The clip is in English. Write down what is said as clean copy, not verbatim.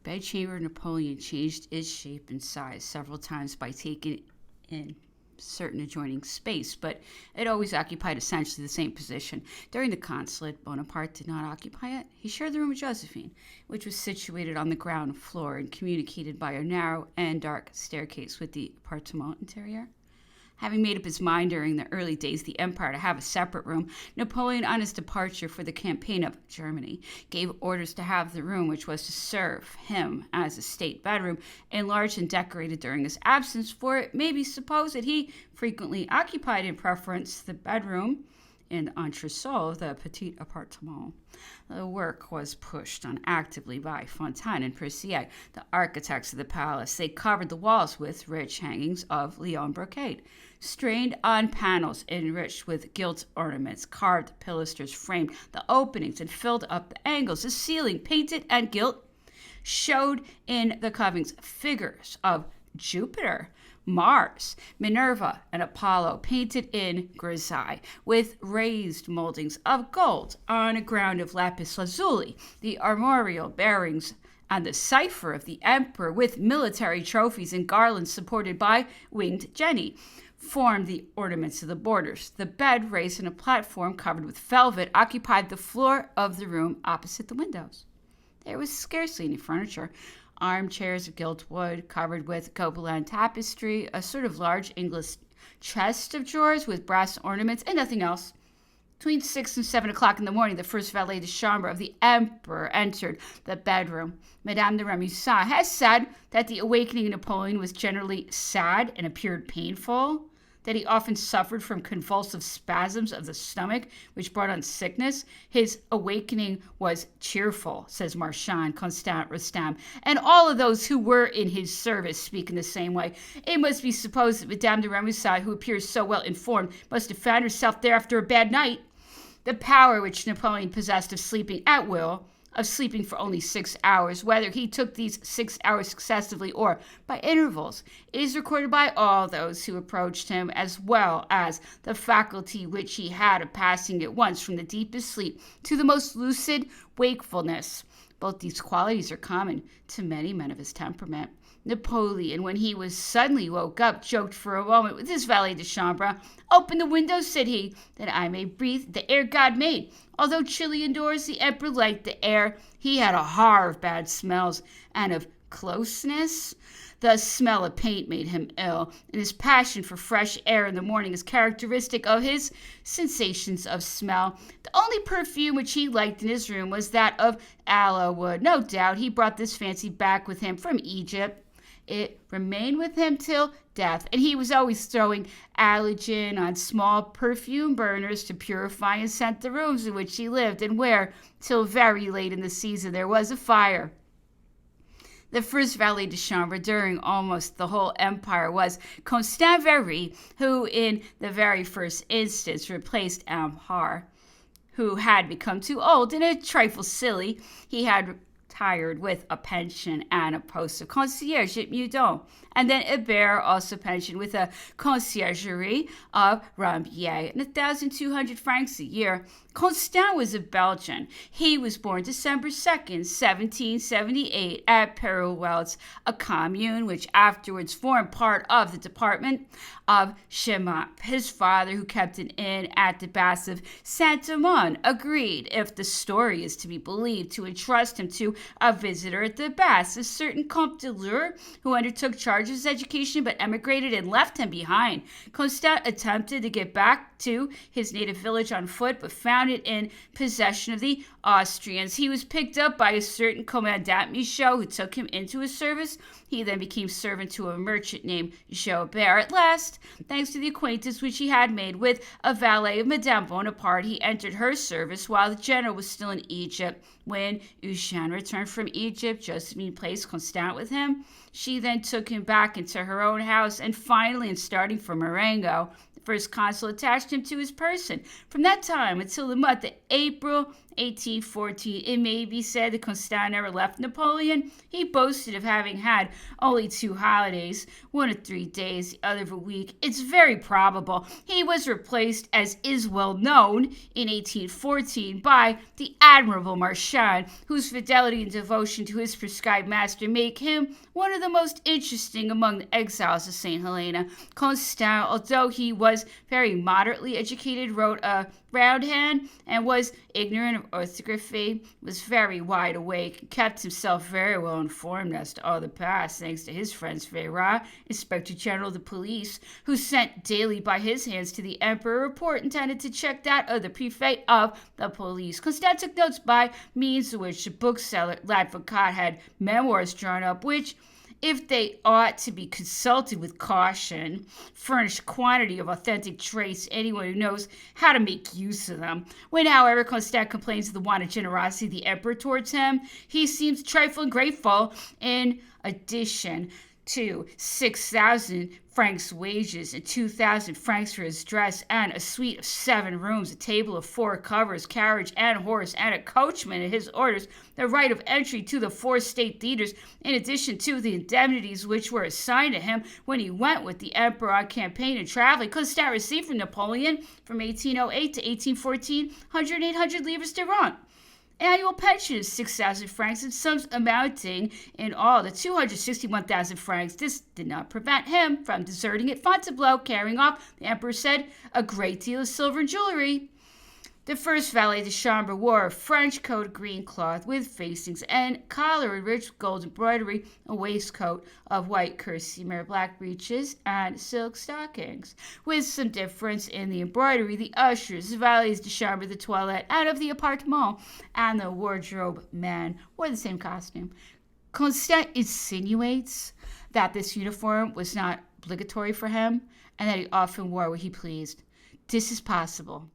bedchamber of Napoleon changed its shape and size several times by taking in certain adjoining space, but it always occupied essentially the same position. During the consulate, Bonaparte did not occupy it. He shared the room with Josephine, which was situated on the ground floor and communicated by a narrow and dark staircase with the appartement interior. Having made up his mind during the early days of the empire to have a separate room, Napoleon, on his departure for the campaign of Germany, gave orders to have the room which was to serve him as a state bedroom enlarged and decorated during his absence, for it may be supposed that he frequently occupied in preference the bedroom in the entresol of the petit appartement. The work was pushed on actively by Fontaine and Percier, the architects of the palace. They covered the walls with rich hangings of Lyon brocade, strained on panels enriched with gilt ornaments, carved pilasters framed the openings and filled up the angles. The ceiling, painted and gilt, showed in the carvings figures of Jupiter, Mars, Minerva, and Apollo, painted in grisaille, with raised moldings of gold on a ground of lapis lazuli, the armorial bearings and the cipher of the emperor, with military trophies and garlands supported by winged jenny, formed the ornaments of the borders. The bed, raised on a platform covered with velvet, occupied the floor of the room opposite the windows. There was scarcely any furniture. Armchairs of gilt wood covered with Gobelin tapestry, a sort of large English chest of drawers with brass ornaments, and nothing else. Between 6 and 7 o'clock in the morning, the first valet de chambre of the emperor entered the bedroom. Madame de Remusat has said that the awakening of Napoleon was generally sad and appeared painful, that he often suffered from convulsive spasms of the stomach, which brought on sickness. His awakening was cheerful, says Masson, Constant, Rostand, and all of those who were in his service speak in the same way. It must be supposed that Madame de Remusat, who appears so well informed, must have found herself there after a bad night. The power which Napoleon possessed of sleeping at will, of sleeping for only 6 hours, whether he took these 6 hours successively or by intervals, is recorded by all those who approached him, as well as the faculty which he had of passing at once from the deepest sleep to the most lucid wakefulness. Both these qualities are common to many men of his temperament. Napoleon, when he was suddenly woke up, joked for a moment with his valet de chambre. "Open the windows," said he, "that I may breathe the air God made." Although chilly indoors, the emperor liked the air. He had a horror of bad smells and of closeness. The smell of paint made him ill, and his passion for fresh air in the morning is characteristic of his sensations of smell. The only perfume which he liked in his room was that of aloe wood. No doubt he brought this fancy back with him from Egypt. It remained with him till death, and he was always throwing halogen on small perfume burners to purify and scent the rooms in which he lived, and where, till very late in the season, there was a fire. The first valet de chambre during almost the whole empire was Constant Very, who in the very first instance replaced Amhar, who had become too old and a trifle silly. He had retired with a pension and a post of concierge at Meudon, and then Hébert also pensioned with a conciergerie of Rambouillet and 1,200 francs a year. Constant was a Belgian. He was born December 2nd, 1778, at Perouwelz, a commune which afterwards formed part of the department of Chemap. His father, who kept an inn at the Baths of Saint-Amand, agreed, if the story is to be believed, to entrust him to a visitor at the Baths, a certain Comte de Lure, who undertook charge of his education but emigrated and left him behind. Constant attempted to get back to his native village on foot, but found it in possession of the Austrians. He was picked up by a certain Commandant Michaud, who took him into his service. He then became servant to a merchant named Joubert. At last, thanks to the acquaintance which he had made with a valet of Madame Bonaparte, he entered her service while the general was still in Egypt. When Eugène returned from Egypt, Josephine placed Constant with him. She then took him back into her own house, and finally, in starting for Marengo, the first consul attached him to his person. From that time until the month of April 1814, it may be said that Constant never left Napoleon. He boasted of having had only 2 holidays, one of 3 days, the other of a week. It's very probable he was replaced, as is well known, in 1814 by the admirable Masson, whose fidelity and devotion to his prescribed master make him one of the most interesting among the exiles of St. Helena. Constant, although he was very moderately educated, wrote a round hand and was ignorant of orthography, was very wide awake, and kept himself very well informed as to all the past, thanks to his friends Frederic, Inspector General of the Police, who sent daily by his hands to the Emperor a report intended to check that of the Prefect of the Police. Constant took notes by means of which the bookseller L'Advocat had memoirs drawn up, which, if they ought to be consulted with caution, furnish quantity of authentic trace to anyone who knows how to make use of them. When, however, Constant complains of the want of generosity of the emperor towards him, he seems trifling grateful. In addition to 6,000 francs wages and 2,000 francs for his dress, and a suite of 7 rooms, a table of 4 covers, carriage and horse, and a coachman at his orders, the right of entry to the 4 state theaters, in addition to the indemnities which were assigned to him when he went with the emperor on campaign and traveling. Constant received from Napoleon from 1808 to 1814 108 livres sterling. Annual pension is 6,000 francs and sums amounting in all to 261,000 francs. This did not prevent him from deserting at Fontainebleau, carrying off, the emperor said, a great deal of silver and jewelry. The first valet de chambre wore a French coat of green cloth with facings and collar and rich gold embroidery, a waistcoat of white kerseymere, black breeches, and silk stockings. With some difference in the embroidery, the ushers, the valets de chambre, the toilette, and of the appartement, and the wardrobe man wore the same costume. Constant insinuates that this uniform was not obligatory for him, and that he often wore what he pleased. This is possible,